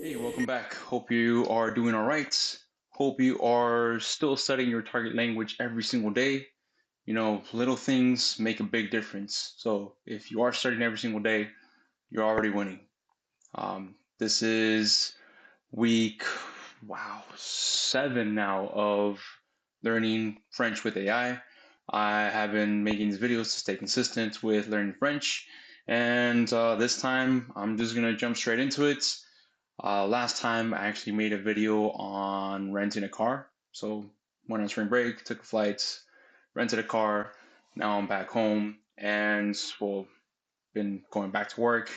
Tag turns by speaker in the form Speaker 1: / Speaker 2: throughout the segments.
Speaker 1: Hey, welcome back. Hope you are doing all right. Hope you are still studying your target language every single day. You know, little things make a big difference. So if you are studying every single day, you're already winning. This is week, wow, 7 now of learning French with AI. I have been making these videos to stay consistent with learning French, and this time I'm just gonna jump straight into it. Last time I actually made a video on renting a car. So went on spring break, took a flight, rented a car. Now I'm back home and well, been going back to work.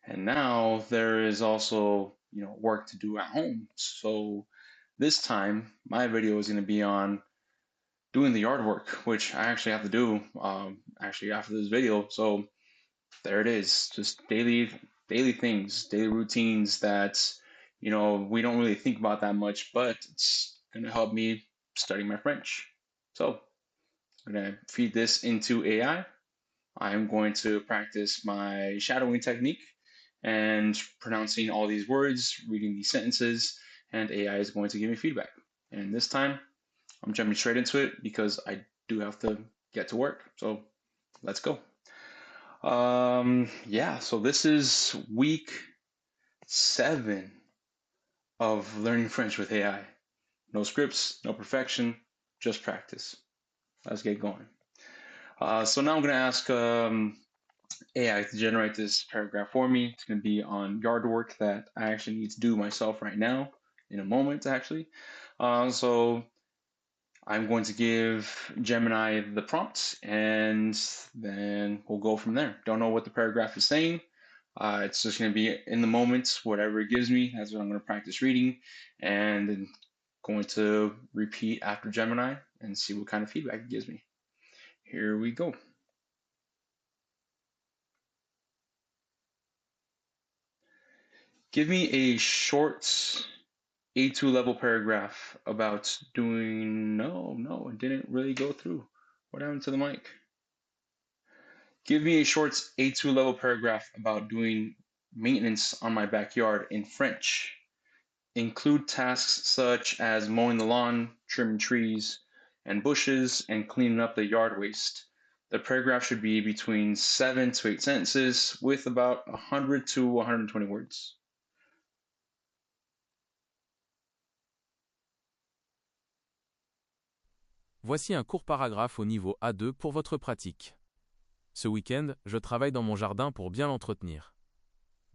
Speaker 1: And now there is also, work to do at home. So this time my video is going to be on doing the yard work, which I actually have to do actually after this video. So there it is, just daily things, daily routines that we don't really think about that much, but it's going to help me study my French. So I'm going to feed this into AI. I'm going to practice my shadowing technique and pronouncing all these words, reading these sentences, and AI is going to give me feedback. And this time I'm jumping straight into it because I do have to get to work. So let's go. Yeah, so this is week 7 of learning French with AI. No scripts, no perfection, just practice. Let's get going. So now I'm going to ask AI to generate this paragraph for me. It's going to be on yard work that I actually need to do myself right now, in a moment, actually. So I'm going to give Gemini the prompt, and then we'll go from there. Don't know what the paragraph is saying. It's just going to be in the moment, whatever it gives me. That's what I'm going to practice reading, and then going to repeat after Gemini and see what kind of feedback it gives me. Here we go. Give me a short A2 level paragraph about doing. No, it didn't really go through. What happened to the mic? Give me a short A2 level paragraph about doing maintenance on my backyard in French. Include tasks such as mowing the lawn, trimming trees and bushes, and cleaning up the yard waste. The paragraph should be between 7 to 8 sentences with about 100 to 120 words.
Speaker 2: Voici un court paragraphe au niveau A2 pour votre pratique. Ce week-end, je travaille dans mon jardin pour bien l'entretenir.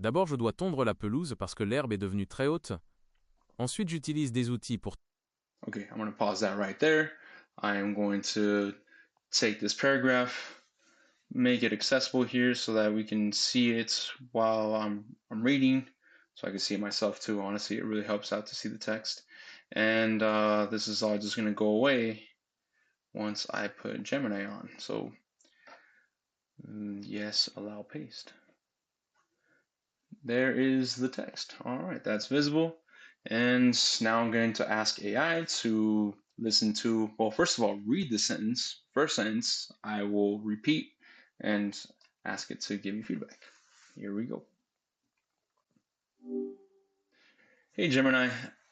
Speaker 2: D'abord, je dois tondre la pelouse parce que l'herbe est devenue très haute. Ensuite, j'utilise des outils pour...
Speaker 1: Okay, I'm going to pause that right there. I am going to take this paragraph, make it accessible here so that we can see it while I'm reading, so I can see it myself too. Honestly, it really helps out to see the text. And this is all just going to go away once I put Gemini on. So yes, allow paste. There is the text. All right, that's visible. And now I'm going to ask AI to listen to, well, first of all, read the sentence. First sentence, I will repeat and ask it to give me feedback. Here we go. Hey Gemini,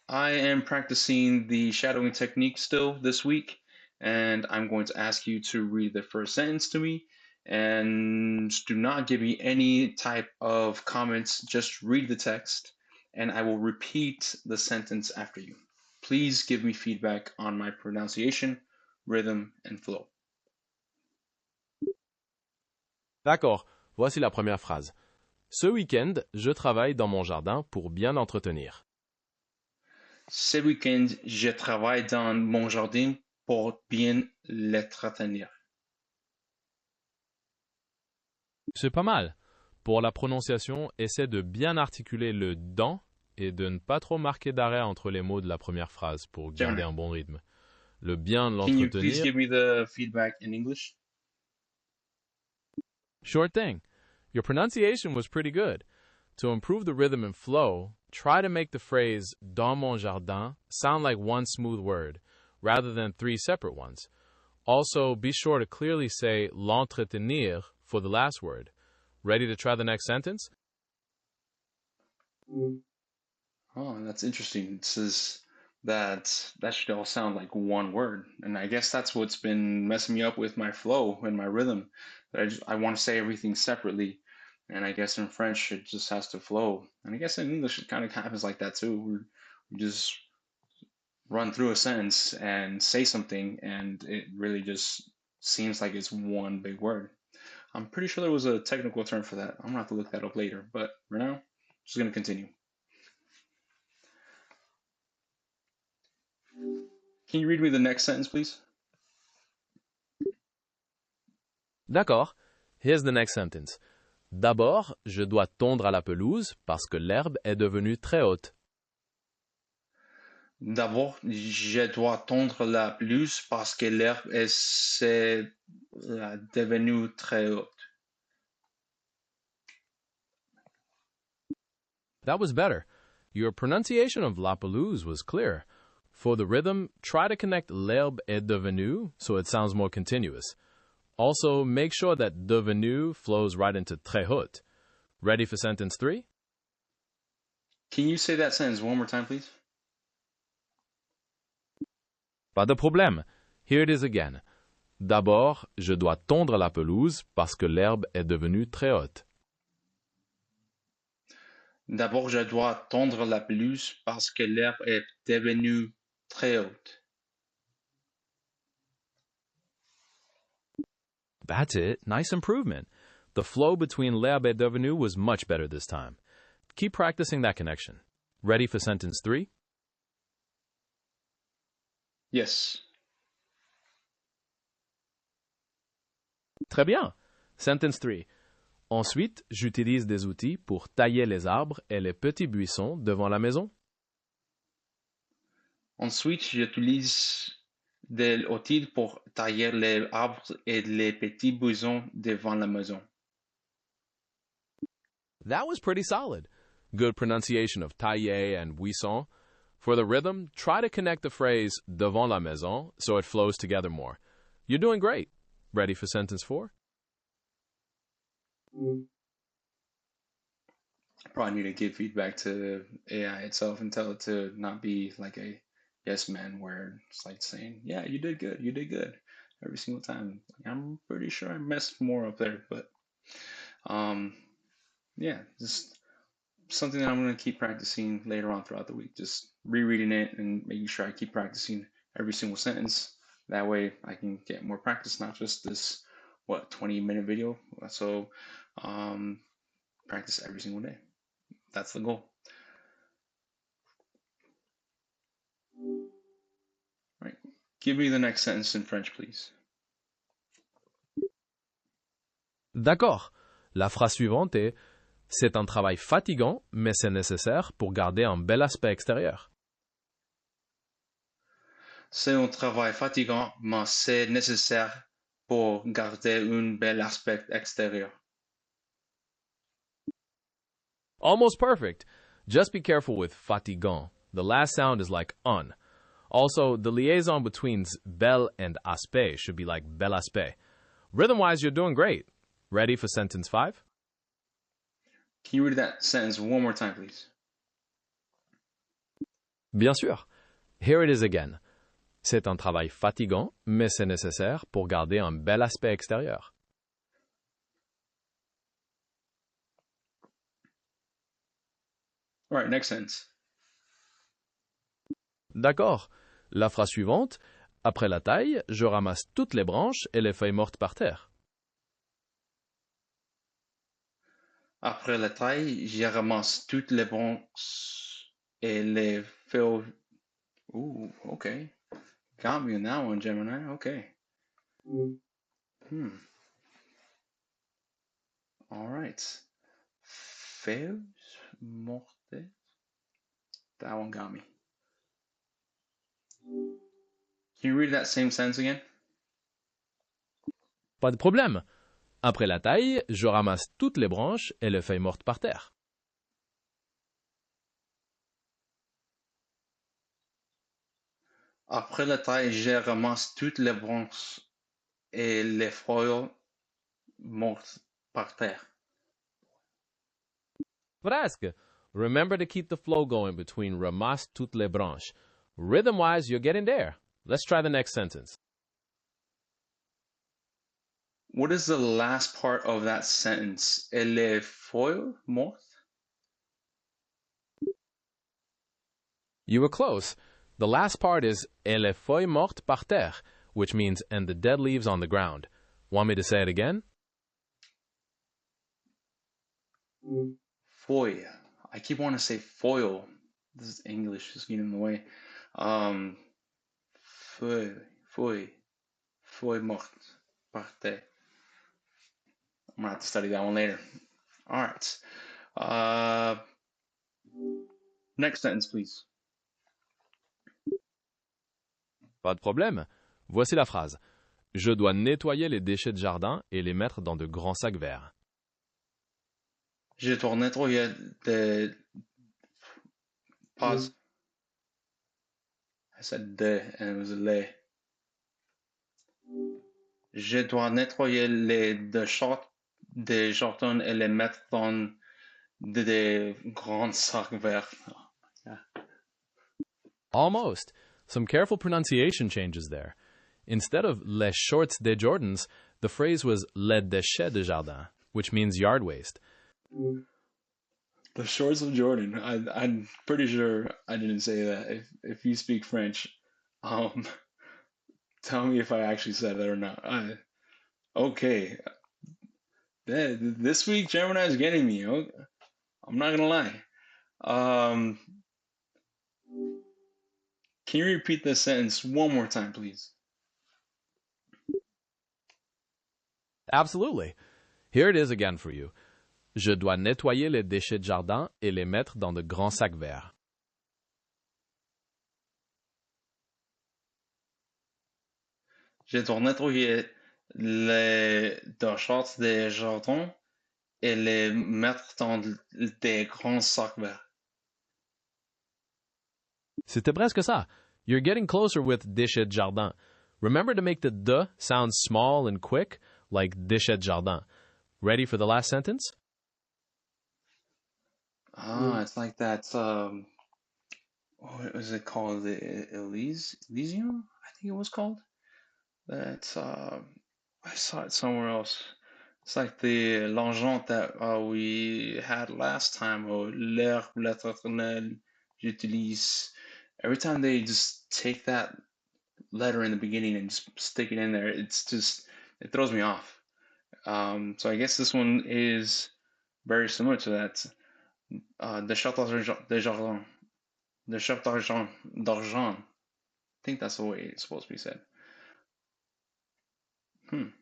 Speaker 1: I am practicing the shadowing technique still this week, and I'm going to ask you to read the first sentence to me, and do not give me any type of comments, just read the text, and I will repeat the sentence after you. Please give me feedback on my pronunciation, rhythm, and flow.
Speaker 3: D'accord, voici la première phrase. Ce week-end, je travaille dans mon jardin pour bien l'entretenir.
Speaker 1: Ce week-end, je travaille dans mon jardin pour bien l'entretenir.
Speaker 3: C'est pas mal. Pour la prononciation, essaie de bien articuler le dans et de ne pas trop marquer d'arrêt entre les mots de la première phrase pour garder
Speaker 1: Gemini,
Speaker 3: un bon rythme. Le bien
Speaker 1: can you please
Speaker 3: l'entretenir.
Speaker 1: give me the feedback in English?
Speaker 3: Sure thing. Your pronunciation was pretty good. To improve the rhythm and flow, try to make the phrase dans mon jardin sound like one smooth word, rather than 3 separate ones. Also, be sure to clearly say l'entretenir for the last word. Ready to try the next sentence?
Speaker 1: Oh, that's interesting. It says that that should all sound like one word, and I guess that's what's been messing me up with my flow and my rhythm. That I want to say everything separately, and I guess in French it just has to flow, and I guess in English it kind of happens like that too. We just run through a sentence and say something, and it really just seems like it's one big word. I'm pretty sure there was a technical term for that. I'm gonna have to look that up later, but for now, just gonna continue. Can you read me the next sentence, please?
Speaker 3: D'accord. Here's the next sentence. D'abord, je dois tondre à la pelouse parce que l'herbe est devenue très haute.
Speaker 1: D'abord, je dois tondre la pelouse parce que l'herbe est devenue très haute.
Speaker 3: That was better. Your pronunciation of la pelouse was clear. For the rhythm, try to connect l'herbe est devenue so it sounds more continuous. Also, make sure that devenu flows right into très haute. Ready for sentence 3?
Speaker 1: Can you say that sentence one more time, please?
Speaker 3: Pas de problème. Here it is again. D'abord, je dois tondre la pelouse parce que l'herbe est devenue très haute.
Speaker 1: D'abord, je dois tondre la pelouse parce que l'herbe est devenue très haute.
Speaker 3: That's it. Nice improvement. The flow between l'herbe et devenu was much better this time. Keep practicing that connection. Ready for sentence 3?
Speaker 1: Yes.
Speaker 3: Très bien. Sentence 3. Ensuite, j'utilise des outils pour tailler les arbres et les petits buissons devant la maison.
Speaker 1: Ensuite, j'utilise des outils pour tailler les arbres et les petits buissons devant la maison.
Speaker 3: That was pretty solid. Good pronunciation of taille and buissons. For the rhythm, try to connect the phrase devant la maison so it flows together more. You're doing great. Ready for sentence 4?
Speaker 1: Probably need to give feedback to AI itself and tell it to not be like a yes man where it's like saying, yeah, you did good every single time. I'm pretty sure I messed more up there, but um, yeah, just something that I'm going to keep practicing later on throughout the week. Just rereading it and making sure I keep practicing every single sentence. That way I can get more practice, not just this, 20-minute video. So practice every single day. That's the goal. Right. Give me the next sentence in French, please.
Speaker 3: D'accord. La phrase suivante est c'est un travail fatigant, mais c'est nécessaire pour garder un bel aspect extérieur.
Speaker 1: C'est un travail fatigant, mais c'est nécessaire pour garder un bel aspect extérieur.
Speaker 3: Almost perfect. Just be careful with fatigant. The last sound is like un. Also, the liaison between bel and aspect should be like bel aspect. Rhythm-wise, you're doing great. Ready for sentence 5?
Speaker 1: Can you read that sentence one more time, please?
Speaker 3: Bien sûr. Here it is again. C'est un travail fatigant, mais c'est nécessaire pour garder un bel aspect extérieur.
Speaker 1: All right, next sentence.
Speaker 3: D'accord. La phrase suivante. Après la taille, je ramasse toutes les branches et les feuilles mortes par terre.
Speaker 1: Après la taille, je ramasse toutes les branches et les feuilles. Ooh, okay. Got me on that one, Gemini. Okay. Hmm. All right. Feuilles mortes. That one got me. Can you read that same sentence again?
Speaker 3: Pas de problème. Après la taille, je ramasse toutes les branches et les feuilles mortes par terre.
Speaker 1: Après la taille, je ramasse toutes les branches et les feuilles mortes par terre.
Speaker 3: Presque. Remember to keep the flow going between ramasse toutes les branches. Rhythm-wise, you're getting there. Let's try the next sentence.
Speaker 1: What is the last part of that sentence? Les feuilles mortes?
Speaker 3: You were close. The last part is et les feuilles mortes par terre, which means and the dead leaves on the ground. Want me to say it again?
Speaker 1: Feuille. I keep wanting to say foil. This is English is getting in the way. Feuille, feuille, feuille morte par terre. I'm gonna have to study that one later. All right. Next sentence, please.
Speaker 3: Pas de problème. Voici la phrase. Je dois nettoyer les déchets de jardin et les mettre dans de grands sacs verts.
Speaker 1: Je dois nettoyer the pause. I said de and it was a le. Je dois nettoyer les déchets des jardins et les mettre dans des grands sacs verts.
Speaker 3: Almost. Some careful pronunciation changes there. Instead of les shorts des Jordans, the phrase was les déchets de jardin, which means yard waste.
Speaker 1: The shorts of Jordan. I'm pretty sure I didn't say that. If you speak French, tell me if I actually said that or not. Okay. This week Gemini is getting me. I'm not gonna lie. Can you repeat this sentence one more time, please?
Speaker 3: Absolutely. Here it is again for you. Je dois nettoyer les déchets de jardin et les mettre dans de grands sacs verts.
Speaker 1: Je dois nettoyer les déchets des jardins et les mettre dans des grands sacs verts.
Speaker 3: C'était presque ça. You're getting closer with déchets de jardin. Remember to make the de sound small and quick, like déchets de jardin. Ready for the last sentence?
Speaker 1: It's like that. What was it called? The Elysium, I think it was called. That I saw it somewhere else. It's like the l'engin that we had last time, or l'air, l'être éternel, j'utilise. Every time they just take that letter in the beginning and just stick it in there, it throws me off. So I guess this one is very similar to that. The Château The Chef d'Argent. I think that's the way it's supposed to be said. I'm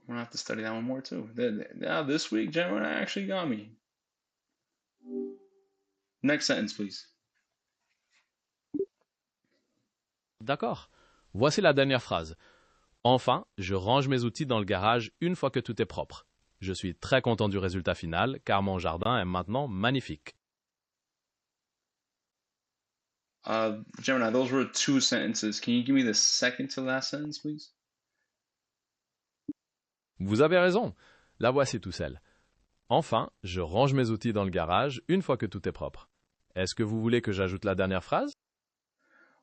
Speaker 1: gonna have to study that one more too. Now this week, Gemini actually got me. Next sentence, please.
Speaker 3: D'accord. Voici la dernière phrase. Enfin, je range mes outils dans le garage une fois que tout est propre. Je suis très content du résultat final car mon jardin est maintenant magnifique.
Speaker 1: Gemini, those were two sentences. Can you give me the second to last sentence, please?
Speaker 3: Vous avez raison. La voici tout seul. Enfin, je range mes outils dans le garage une fois que tout est propre. Est-ce que vous voulez que j'ajoute la dernière phrase?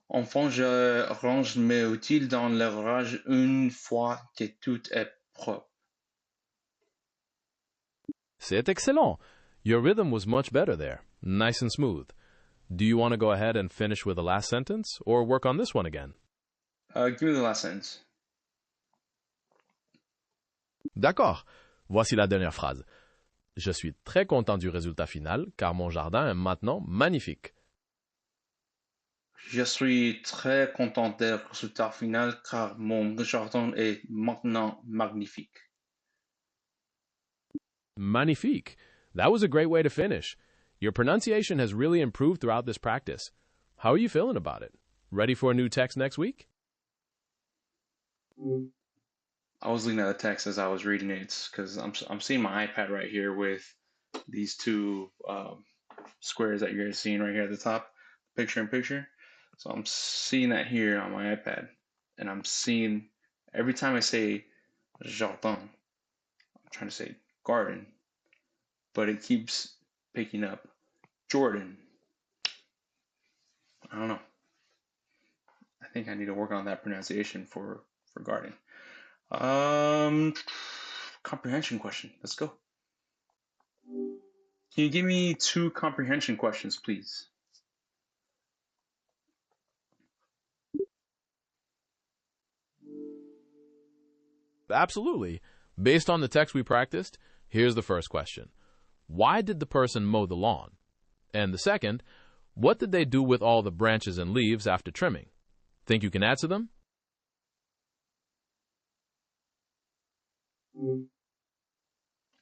Speaker 1: Enfin, je range mes outils dans le garage une fois que tout est propre.
Speaker 3: C'est excellent. Your rhythm was much better there. Nice and smooth. Do you want to go ahead and finish with the last sentence or work on this one again?
Speaker 1: Give me the last sentence.
Speaker 3: D'accord. Voici la dernière phrase. Je suis très content du résultat final car mon jardin est maintenant magnifique.
Speaker 1: Je suis très content du résultat final car mon jardin est maintenant magnifique.
Speaker 3: Magnifique. That was a great way to finish. Your pronunciation has really improved throughout this practice. How are you feeling about it? Ready for a new text next week?
Speaker 1: I was looking at the text as I was reading it because I'm seeing my iPad right here with these two squares that you're seeing right here at the top, picture in picture. So I'm seeing that here on my iPad, and I'm seeing every time I say jardin, I'm trying to say garden. but it keeps picking up. Jordan. I don't know. I think I need to work on that pronunciation for garden. Comprehension question. Let's go. Can you give me 2 comprehension questions, please?
Speaker 3: Absolutely. Based on the text we practiced, here's the first question. Why did the person mow the lawn? And the second, what did they do with all the branches and leaves after trimming? Think you can answer them?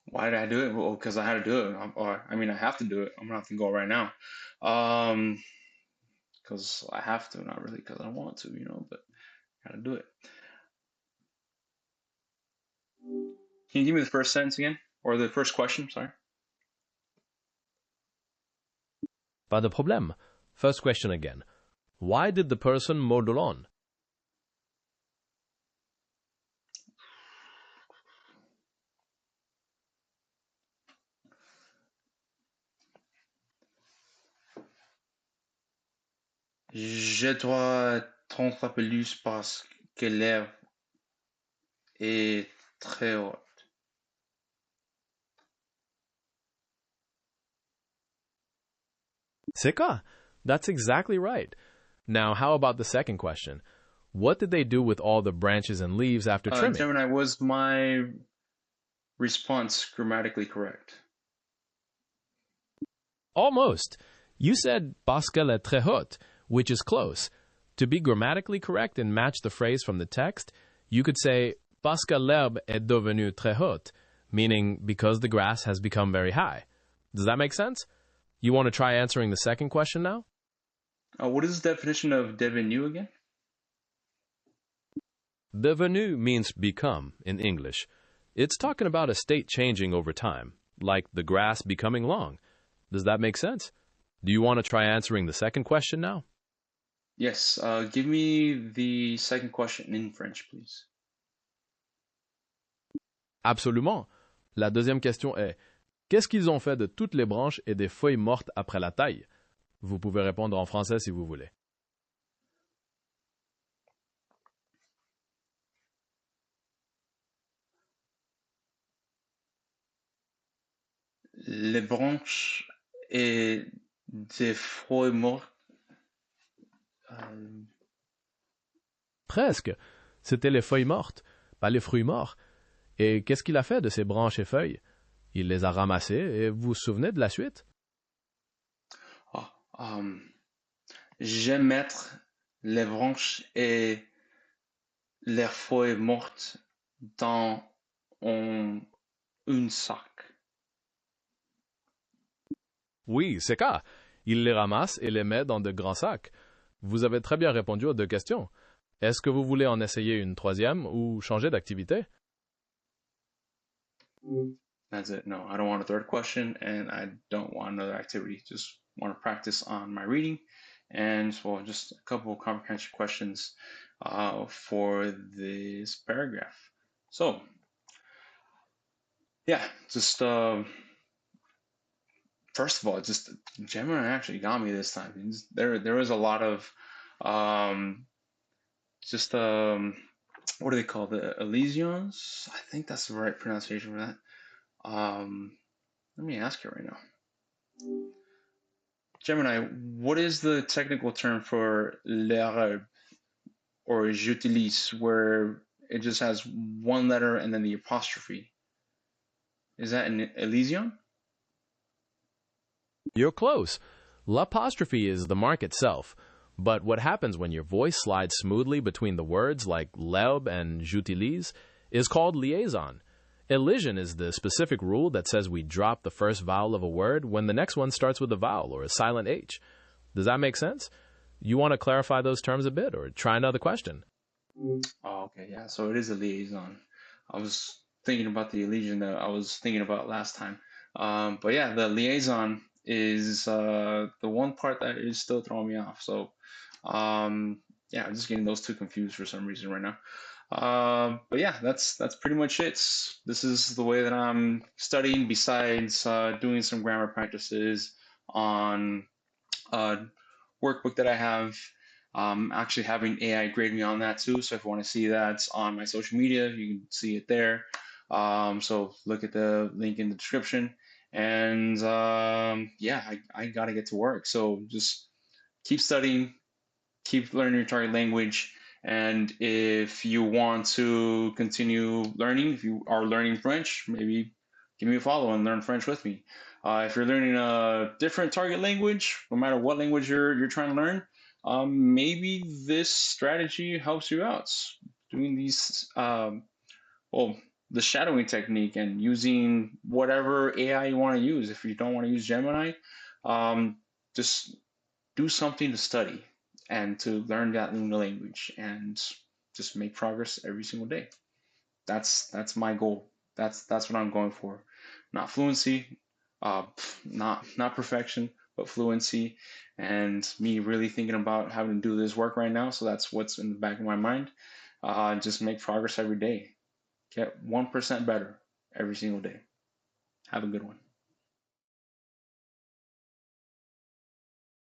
Speaker 1: Why did I do it? Well, because I had to do it. I have to do it. I'm gonna have to go right now. Because I have to, not really because I want to, but I gotta do it. Can you give me the first sentence again? Or the first question, sorry.
Speaker 3: Pas de problème. First question again. Why did the person mow the lawn?
Speaker 1: Je dois tondre la pelouse parce que l'herbe est très haute.
Speaker 3: C'est quoi? That's exactly right. Now, how about the second question? What did they do with all the branches and leaves after trimming?
Speaker 1: Gemini, was my response grammatically correct?
Speaker 3: Almost. You said parce qu'elle est très haute, which is close. To be grammatically correct and match the phrase from the text, you could say parce que l'herbe est devenue très haute, meaning because the grass has become very high. Does that make sense? You want to try answering the second question now?
Speaker 1: What is the definition of devenue again?
Speaker 3: Devenue means become in English. It's talking about a state changing over time, like the grass becoming long. Does that make sense? Do you want to try answering the second question now?
Speaker 1: Yes. Give me the second question in French, please.
Speaker 3: Absolument. La deuxième question est qu'est-ce qu'ils ont fait de toutes les branches et des feuilles mortes après la taille? Vous pouvez répondre en français si vous voulez.
Speaker 1: Les branches et des feuilles mortes.
Speaker 3: Presque. C'était les feuilles mortes, pas les fruits morts. Et qu'est-ce qu'il a fait de ces branches et feuilles? Il les a ramassées et vous vous souvenez de la suite?
Speaker 1: J'aime mettre les branches et les feuilles mortes dans un sac.
Speaker 3: Oui, c'est ça. Il les ramasse et les met dans de grands sacs. Vous avez très bien répondu aux 2 questions. Est-ce que vous voulez en essayer une troisième ou changer d'activité?
Speaker 1: That's it. No, I don't want a third question, and I don't want another activity. Just want to practice on my reading, and so just a couple of comprehension questions for this paragraph. So, yeah, just first of all, just Gemini actually got me this time. There was a lot of what do they call the Elysians? I think that's the right pronunciation for that. Let me ask you right now. Gemini, what is the technical term for l'herbe or j'utilise, where it just has one letter and then the apostrophe? Is that an Elysian?
Speaker 3: You're close. L'apostrophe is the mark itself. But what happens when your voice slides smoothly between the words like l'herbe and j'utilise is called liaison. Elision is the specific rule that says we drop the first vowel of a word when the next one starts with a vowel or a silent H. Does that make sense? You want to clarify those terms a bit or try another question?
Speaker 1: Oh, okay, yeah, so it is a liaison. I was thinking about the Elysian that I was thinking about last time. But yeah, the liaison is the one part that is still throwing me off. So yeah, I'm just getting those two confused for some reason right now. But yeah, that's pretty much it. This is the way that I'm studying. Besides doing some grammar practices on a workbook that I have, actually having AI grade me on that too. So if you want to see that on my social media, you can see it there. So look at the link in the description. And yeah, I gotta get to work. So just keep studying, keep learning your target language. And if you want to continue learning, if you are learning French, maybe give me a follow and learn French with me. If you're learning a different target language, no matter what language you're trying to learn, maybe this strategy helps you out. Doing these, well, the shadowing technique and using whatever AI you want to use. If you don't want to use Gemini, just do something to study and to learn that new language and just make progress every single day. That's my goal. That's what I'm going for. Not fluency, not perfection, but fluency. And me really thinking about having to do this work right now. So that's what's in the back of my mind. Just make progress every day. Get 1% better every single day. Have a good one.